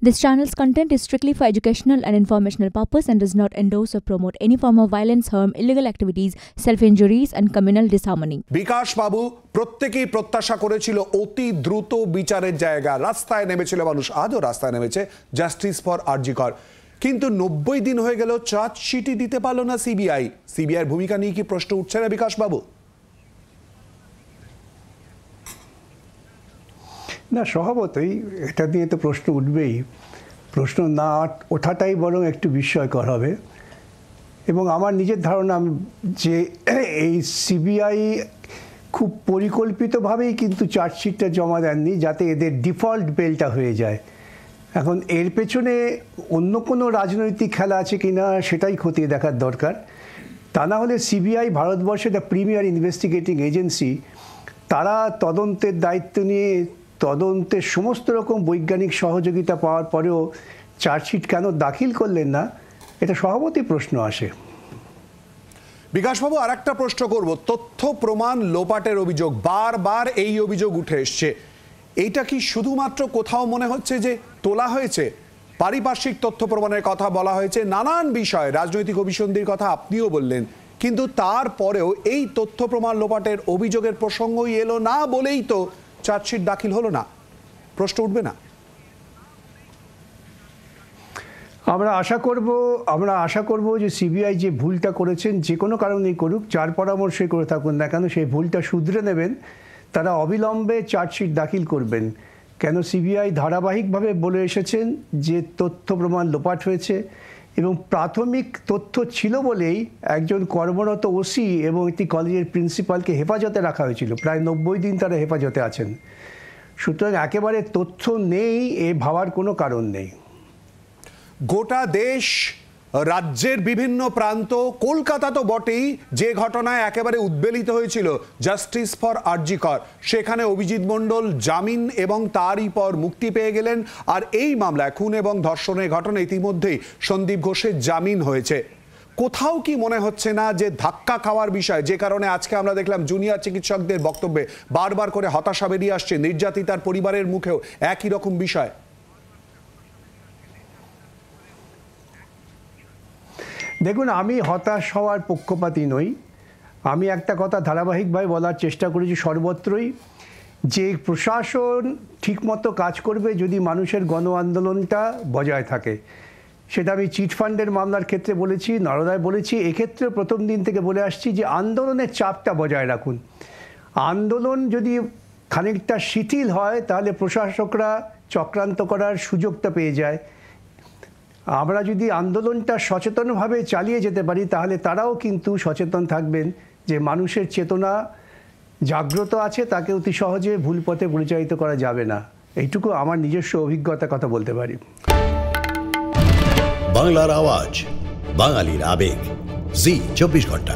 This channel's content is strictly for educational and informational purpose and does not endorse or promote any form of violence, harm, illegal activities, self-injuries and communal disharmony. বিকাশ বাবু প্রত্যেকেই প্রত্যাশা করেছিল অতি দ্রুত বিচারের জায়গা, রাস্তায় নেমেছিল মানুষ, আজও রাস্তায় নেমেছে জাস্টিস ফর আরজি কর। কিন্তু 90 দিন হয়ে গেল, চার্জশিটই দিতে পারলো না সিবিআই। সিবিআইয়ের ভূমিকা নিয়ে কি প্রশ্ন উঠছে না বিকাশ বাবু? না, স্বভাবতই এটা নিয়ে তো প্রশ্ন উঠবেই। প্রশ্ন না ওঠাটাই বরং একটু বিস্ময়কর হবে। এবং আমার নিজের ধারণা যে এই সিবিআই খুব পরিকল্পিতভাবেই কিন্তু চার্জশিটটা জমা দেননি যাতে এদের ডিফল্ট বেলটা হয়ে যায়। এখন এর পেছনে অন্য কোনো রাজনৈতিক খেলা আছে কিনা সেটাই খতিয়ে দেখার দরকার। তা না হলে সিবিআই ভারতবর্ষের দ্য প্রিমিয়ার ইনভেস্টিগেটিং এজেন্সি, তারা তদন্তের দায়িত্ব নিয়ে তদন্তের সমস্ত রকম বৈজ্ঞানিক সহযোগিতা পাওয়ার পরেও চার্জশিট কেন দাখিল করলেন না, এটা স্বভাবতই প্রশ্ন আসে। বিকাশবাবু, আর একটা প্রশ্ন করব। তথ্য প্রমাণ লোপাটের অভিযোগ, বারবার এই অভিযোগ উঠে এসছে। এইটা কি শুধুমাত্র কোথাও মনে হচ্ছে যে তোলা হয়েছে? পারিপার্শ্বিক তথ্য প্রমাণের কথা বলা হয়েছে, নানান বিষয়, রাজনৈতিক অভিসন্ধির কথা আপনিও বললেন, কিন্তু তারপরেও এই তথ্য প্রমাণ লোপাটের অভিযোগের প্রসঙ্গই এলো না বলেই তো চার্জশিট দাখিল হলো না। প্রশ্ন উঠবে না? আমরা আশা করব যে সিবিআই যে ভুলটা করেছেন, যে কোনো কারণেই করুক, যার পরামর্শই করে থাকুন না কেন, সেই ভুলটা শুধরে নেবেন, তারা অবিলম্বে চার্জশিট দাখিল করবেন। কেন সিবিআই ধারাবাহিকভাবে বলে এসেছেন যে তথ্য প্রমাণ লোপাট হয়েছে এবং প্রাথমিক তথ্য ছিল বলেই একজন কর্মরত ওসি এবং একটি কলেজের প্রিন্সিপালকে হেফাজতে রাখা হয়েছিল। প্রায় 90 দিন তারা হেফাজতে আছেন। সুতরাং একেবারে তথ্য নেই এ ভাবার কোনো কারণ নেই। গোটা দেশ, রাজ্যের বিভিন্ন প্রান্ত, কলকাতা তো বটেই, যে ঘটনায় একেবারে উদ্বেলিত হয়েছিল জাস্টিস ফর আরজি কর, সেখানে অভিজিৎ মণ্ডল জামিন এবং তারই পর মুক্তি পেয়ে গেলেন। আর এই মামলায় খুন এবং ধর্ষণের ঘটনা ইতিমধ্যেই সন্দীপ ঘোষের জামিন হয়েছে। কোথাও কি মনে হচ্ছে না যে ধাক্কা খাওয়ার বিষয়, যে কারণে আজকে আমরা দেখলাম জুনিয়র চিকিৎসকদের বক্তব্যে বারবার করে হতাশা বেরিয়ে আসছে, নির্যাতিতার পরিবারের মুখেও একই রকম বিষয়? দেখুন, আমি হতাশ হওয়ার পক্ষপাতী নই। আমি একটা কথা ধারাবাহিকভাবে বলার চেষ্টা করেছি সর্বত্রই, যে প্রশাসন ঠিকমতো কাজ করবে যদি মানুষের গণ আন্দোলনটা বজায় থাকে। সেটা আমি চিটফান্ডের মামলার ক্ষেত্রে বলেছি, নরদায় বলেছি, এক্ষেত্রে প্রথম দিন থেকে বলে আসছি যে আন্দোলনের চাপটা বজায় রাখুন। আন্দোলন যদি খানিকটা শিথিল হয় তাহলে প্রশাসকরা চক্রান্ত করার সুযোগটা পেয়ে যায়। আমরা যদি আন্দোলনটা সচেতনভাবে চালিয়ে যেতে পারি তাহলে তারাও কিন্তু সচেতন থাকবেন যে মানুষের চেতনা জাগ্রত আছে, তাকে অতি সহজে ভুল পথে পরিচালিত করা যাবে না। এইটুকু আমার নিজস্ব অভিজ্ঞতার কথা বলতে পারি। বাংলার আওয়াজ, বাঙালির আবেগ, জি 24 ঘন্টা।